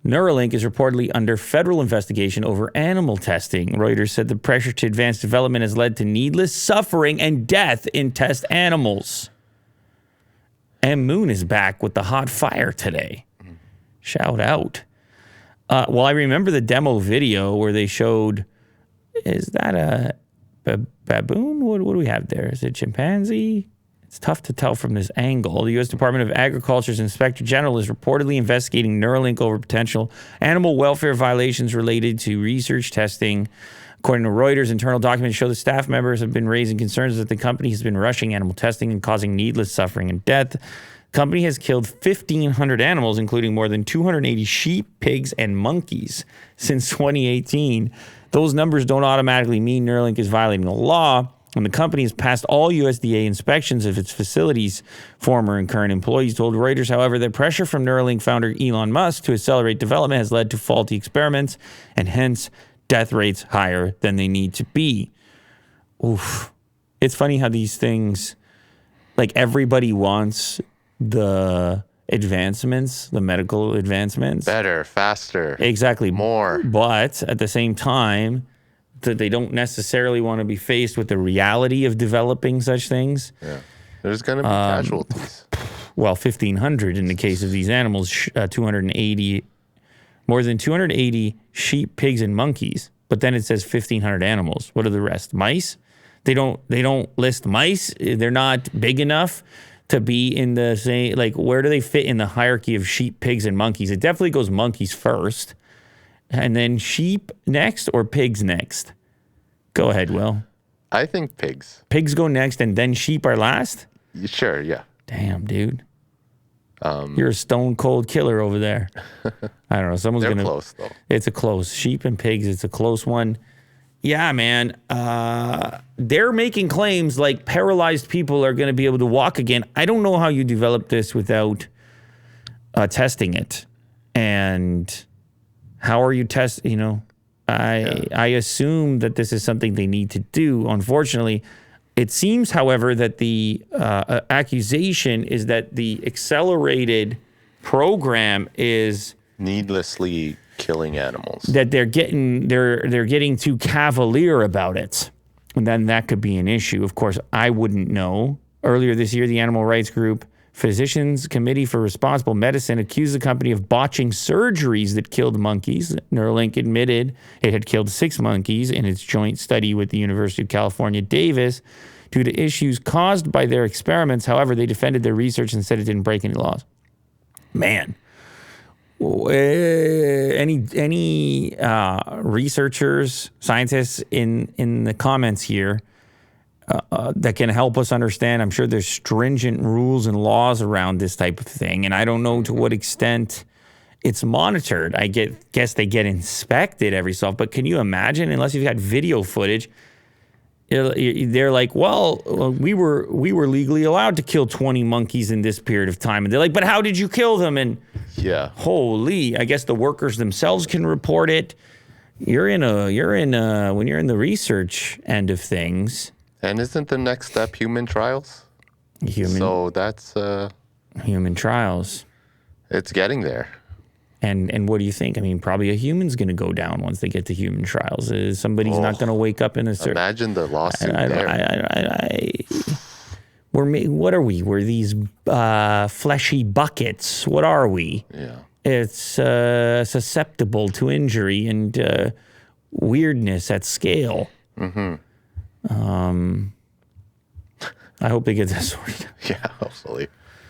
Neuralink is reportedly under federal investigation over animal testing. Reuters said the pressure to advance development has led to needless suffering and death in test animals. M. Moon is back with the hot fire today. Shout out. Well, I remember the demo video where they showed, is that a baboon? What do we have there? Is it chimpanzee? It's tough to tell from this angle. The U.S. Department of Agriculture's Inspector General is reportedly investigating Neuralink over potential animal welfare violations related to research testing. According to Reuters, internal documents show that staff members have been raising concerns that the company has been rushing animal testing and causing needless suffering and death. The company has killed 1,500 animals, including more than 280 sheep, pigs, and monkeys since 2018. Those numbers don't automatically mean Neuralink is violating the law. And the company has passed all USDA inspections of its facilities. Former and current employees told Reuters, however, that pressure from Neuralink founder Elon Musk to accelerate development has led to faulty experiments and hence death rates higher than they need to be. Oof. It's funny how these things, like everybody wants the advancements, the medical advancements. Better, faster. Exactly. More. But at the same time, that they don't necessarily want to be faced with the reality of developing such things. Yeah. There's going to be casualties. Well, 1,500 in the case of these animals, 280, more than 280 sheep, pigs, and monkeys. But then it says 1,500 animals. What are the rest? Mice? They don't list mice. They're not big enough to be in the same, like, where do they fit in the hierarchy of sheep, pigs, and monkeys? It definitely goes monkeys first. And then sheep next or pigs next? Go ahead, Will. I think pigs. Pigs go next and then sheep are last? Sure, yeah. Damn, dude. You're a stone cold killer over there. I don't know. Someone's They're going to... close, though. It's a close. Sheep and pigs, it's a close one. Yeah, man. They're making claims like paralyzed people are going to be able to walk again. I don't know how you develop this without testing it. And... how are you I assume that this is something they need to do. Unfortunately, it seems, however, that the accusation is that the accelerated program is needlessly killing animals. That they're getting too cavalier about it. And then that could be an issue. Of course, I wouldn't know. Earlier this year, the animal rights group Physicians Committee for Responsible Medicine accused the company of botching surgeries that killed monkeys. Neuralink admitted it had killed 6 monkeys in its joint study with the University of California, Davis, due to issues caused by their experiments. However, they defended their research and said it didn't break any laws. Man, any researchers, scientists in the comments here that can help us understand? I'm sure there's stringent rules and laws around this type of thing, and I don't know to what extent it's monitored. I guess they get inspected every so often, but can you imagine, unless you've got video footage, they're like, well, we were legally allowed to kill 20 monkeys in this period of time, and they're like, but how did you kill them? And yeah, holy, I guess the workers themselves can report it. When you're in the research end of things. And isn't the next step human trials? So that's... human trials. It's getting there. And what do you think? I mean, probably a human's going to go down once they get to human trials. Somebody's not going to wake up in a certain... Imagine the lawsuit there. What are we? We're these fleshy buckets. What are we? Yeah. It's susceptible to injury and weirdness at scale. Mm-hmm. I hope they get that sorted. Yeah, hopefully.